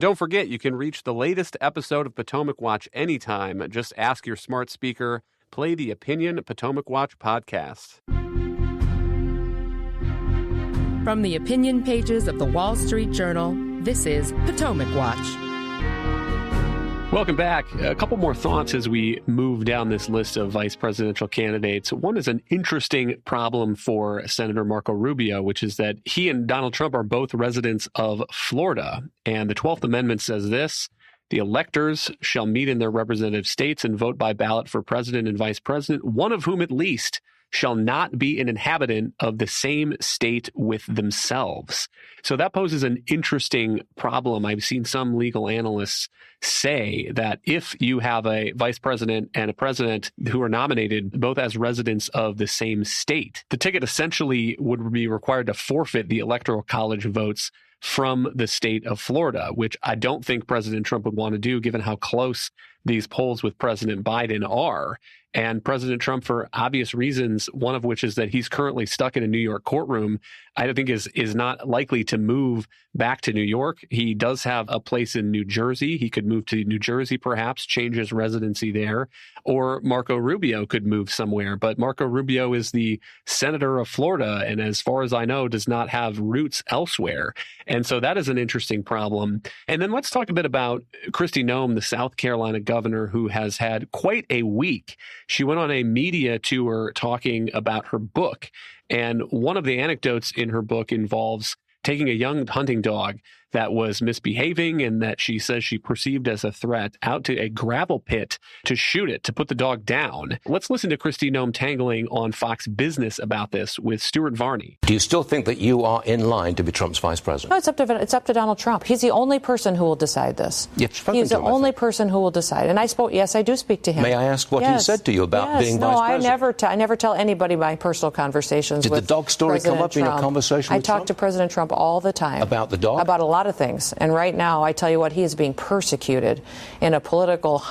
Don't forget, you can reach the latest episode of Potomac Watch anytime. Just ask your smart speaker, play the Opinion Potomac Watch podcast. From the opinion pages of the Wall Street Journal, this is Potomac Watch. Welcome back. A couple more thoughts as we move down this list of vice presidential candidates. One is an interesting problem for Senator Marco Rubio, which is that he and Donald Trump are both residents of Florida. And the 12th Amendment says this: the electors shall meet in their representative states and vote by ballot for president and vice president, one of whom at least shall not be an inhabitant of the same state with themselves. So that poses an interesting problem. I've seen some legal analysts say that if you have a vice president and a president who are nominated both as residents of the same state, the ticket essentially would be required to forfeit the Electoral College votes from the state of Florida, which I don't think President Trump would want to do given how close these polls with President Biden are. And President Trump, for obvious reasons, one of which is that he's currently stuck in a New York courtroom, I think is not likely to move back to New York. He does have a place in New Jersey. He could move to New Jersey, perhaps, change his residency there. Or Marco Rubio could move somewhere. But Marco Rubio is the senator of Florida, and as far as I know, does not have roots elsewhere. And so that is an interesting problem. And then let's talk a bit about Kristi Noem, the South Carolina governor, who has had quite a week. She went on a media tour talking about her book. And one of the anecdotes in her book involves taking a young hunting dog that was misbehaving and that she says she perceived as a threat out to a gravel pit to shoot it, to put the dog down. Let's listen to Kristi Noem tangling on Fox Business about this with Stuart Varney. Do you still think that you are in line to be Trump's vice president? No, it's up to Donald Trump. He's the only person who will decide this. He's the only person who will decide. And I do speak to him. May I ask what he said to you about being vice president? I never tell anybody my personal conversations with Did the dog story President come up Trump. in a conversation with I talk to President Trump all the time. About the dog? About a lot of things. And right now, I tell you what, he is being persecuted in a political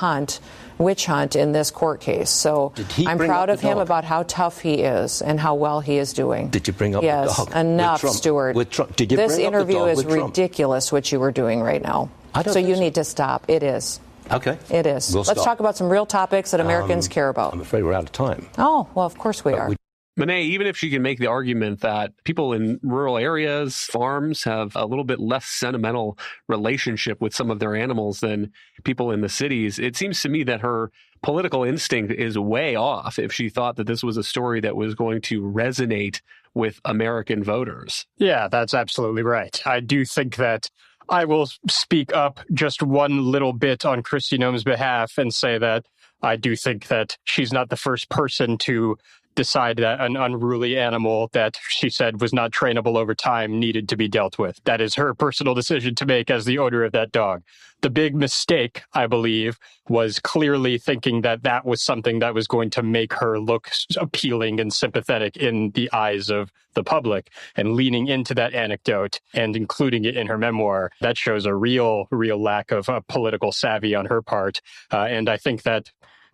witch hunt in this court case. So I'm proud of him about how tough he is and how well he is doing. Did you bring up the dog? Yes, enough, Stuart. Did you this bring interview up the dog is with ridiculous, what you were doing right now. So you need to stop. It is. Okay. It is. We'll Let's talk about some real topics that Americans care about. I'm afraid we're out of time. Oh, well, of course we are. Monet, even if she can make the argument that people in rural areas, farms, have a little bit less sentimental relationship with some of their animals than people in the cities, it seems to me that her political instinct is way off if she thought that this was a story that was going to resonate with American voters. Yeah, that's absolutely right. I do think that I will speak up just one little bit on Kristi Noem's behalf and say that I do think that she's not the first person to decide that an unruly animal that she said was not trainable over time needed to be dealt with. That is her personal decision to make as the owner of that dog. The big mistake, I believe, was clearly thinking that that was something that was going to make her look appealing and sympathetic in the eyes of the public, and leaning into that anecdote and including it in her memoir. That shows a real lack of political savvy on her part. And I think that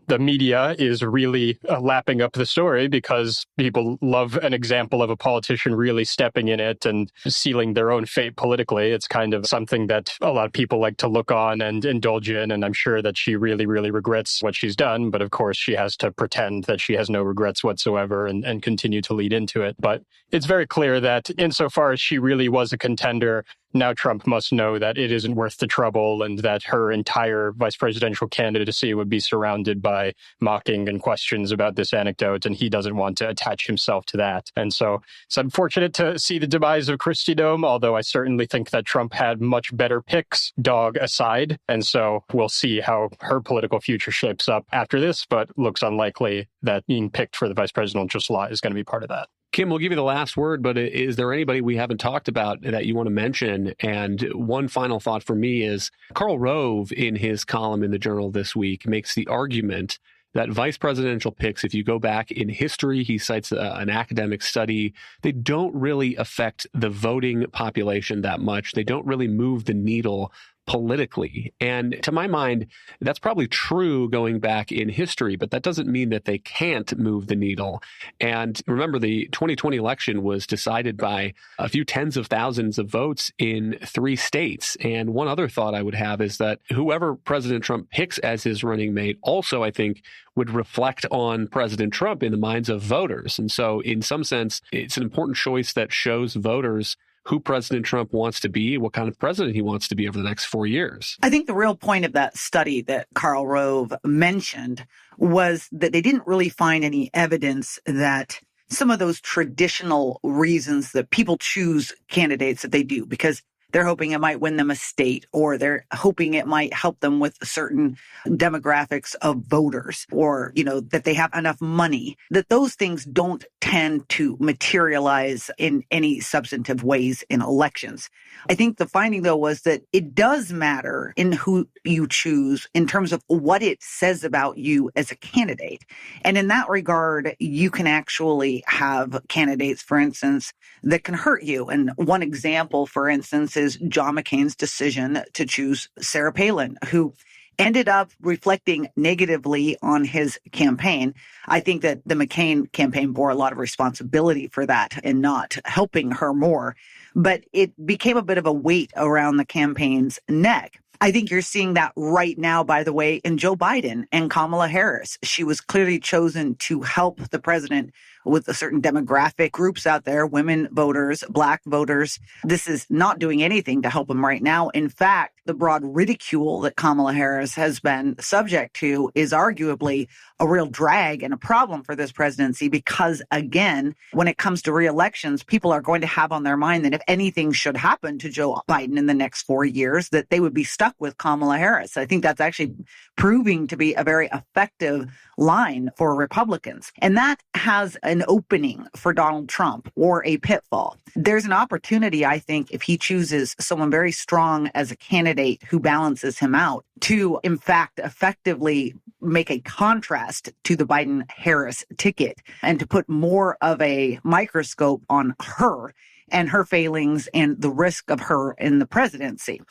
the media is really lapping up the story because people love an example of a politician really stepping in it and sealing their own fate politically. It's kind of something that a lot of people like to look on and indulge in, and I'm sure that she really regrets what she's done. But of course, she has to pretend that she has no regrets whatsoever and continue to lead into it. But it's very clear that insofar as she really was a contender, now Trump must know that it isn't worth the trouble and that her entire vice presidential candidacy would be surrounded by mocking and questions about this anecdote, and he doesn't want to attach himself to that. And so it's unfortunate to see the demise of Kristi Noem, although I certainly think that Trump had much better picks, dog aside. And so we'll see how her political future shapes up after this, but looks unlikely that being picked for the vice presidential slot is going to be part of that. Kim, we'll give you the last word, but is there anybody we haven't talked about that you want to mention? And one final thought for me is Karl Rove, in his column in the Journal this week, makes the argument that vice presidential picks, if you go back in history, he cites an academic study, they don't really affect the voting population that much. They don't really move the needle politically. And to my mind, that's probably true going back in history, but that doesn't mean that they can't move the needle. And remember, the 2020 election was decided by a few tens of thousands of votes in 3 states. And one other thought I would have is that whoever President Trump picks as his running mate also, I think, would reflect on President Trump in the minds of voters. And so in some sense, it's an important choice that shows voters who President Trump wants to be, what kind of president he wants to be over the next 4 years. I think the real point of that study that Karl Rove mentioned was that they didn't really find any evidence that some of those traditional reasons that people choose candidates that they do, because they're hoping it might win them a state, or they're hoping it might help them with certain demographics of voters, or, that they have enough money, that those things don't tend to materialize in any substantive ways in elections. I think the finding, though, was that it does matter in who you choose in terms of what it says about you as a candidate. And in that regard, you can actually have candidates, for instance, that can hurt you. And one example, for instance, is John McCain's decision to choose Sarah Palin, who ended up reflecting negatively on his campaign. I think that the McCain campaign bore a lot of responsibility for that and not helping her more. But it became a bit of a weight around the campaign's neck. I think you're seeing that right now, by the way, in Joe Biden and Kamala Harris. She was clearly chosen to help the president with a certain demographic groups out there, women voters, Black voters. This is not doing anything to help him right now. In fact, the broad ridicule that Kamala Harris has been subject to is arguably a real drag and a problem for this presidency because, again, when it comes to re-elections, people are going to have on their mind that if anything should happen to Joe Biden in the next 4 years, that they would be stuck with Kamala Harris. I think that's actually proving to be a very effective line for Republicans. And that has an opening for Donald Trump, or a pitfall. There's an opportunity, I think, if he chooses someone very strong as a candidate who balances him out, to, in fact, effectively make a contrast to the Biden-Harris ticket and to put more of a microscope on her and her failings and the risk of her in the presidency.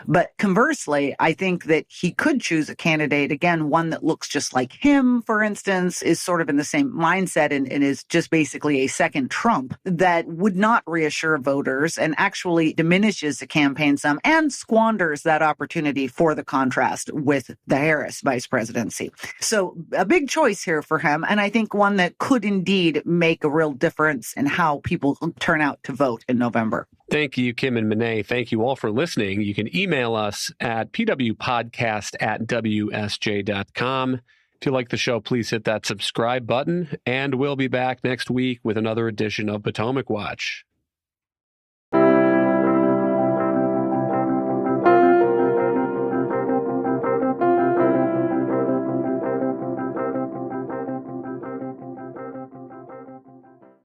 But conversely, I think that he could choose a candidate, again, one that looks just like him, for instance, is sort of in the same mindset and is just basically a second Trump, that would not reassure voters and actually diminishes the campaign some and squanders that opportunity for the contrast with the Harris vice presidency. So a big choice here for him, and I think one that could indeed make a real difference in how people turn out to vote in November. Thank you, Kim and Monet. Thank you all for listening. You can email us at pwpodcast@wsj.com. If you like the show, please hit that subscribe button, and we'll be back next week with another edition of Potomac Watch.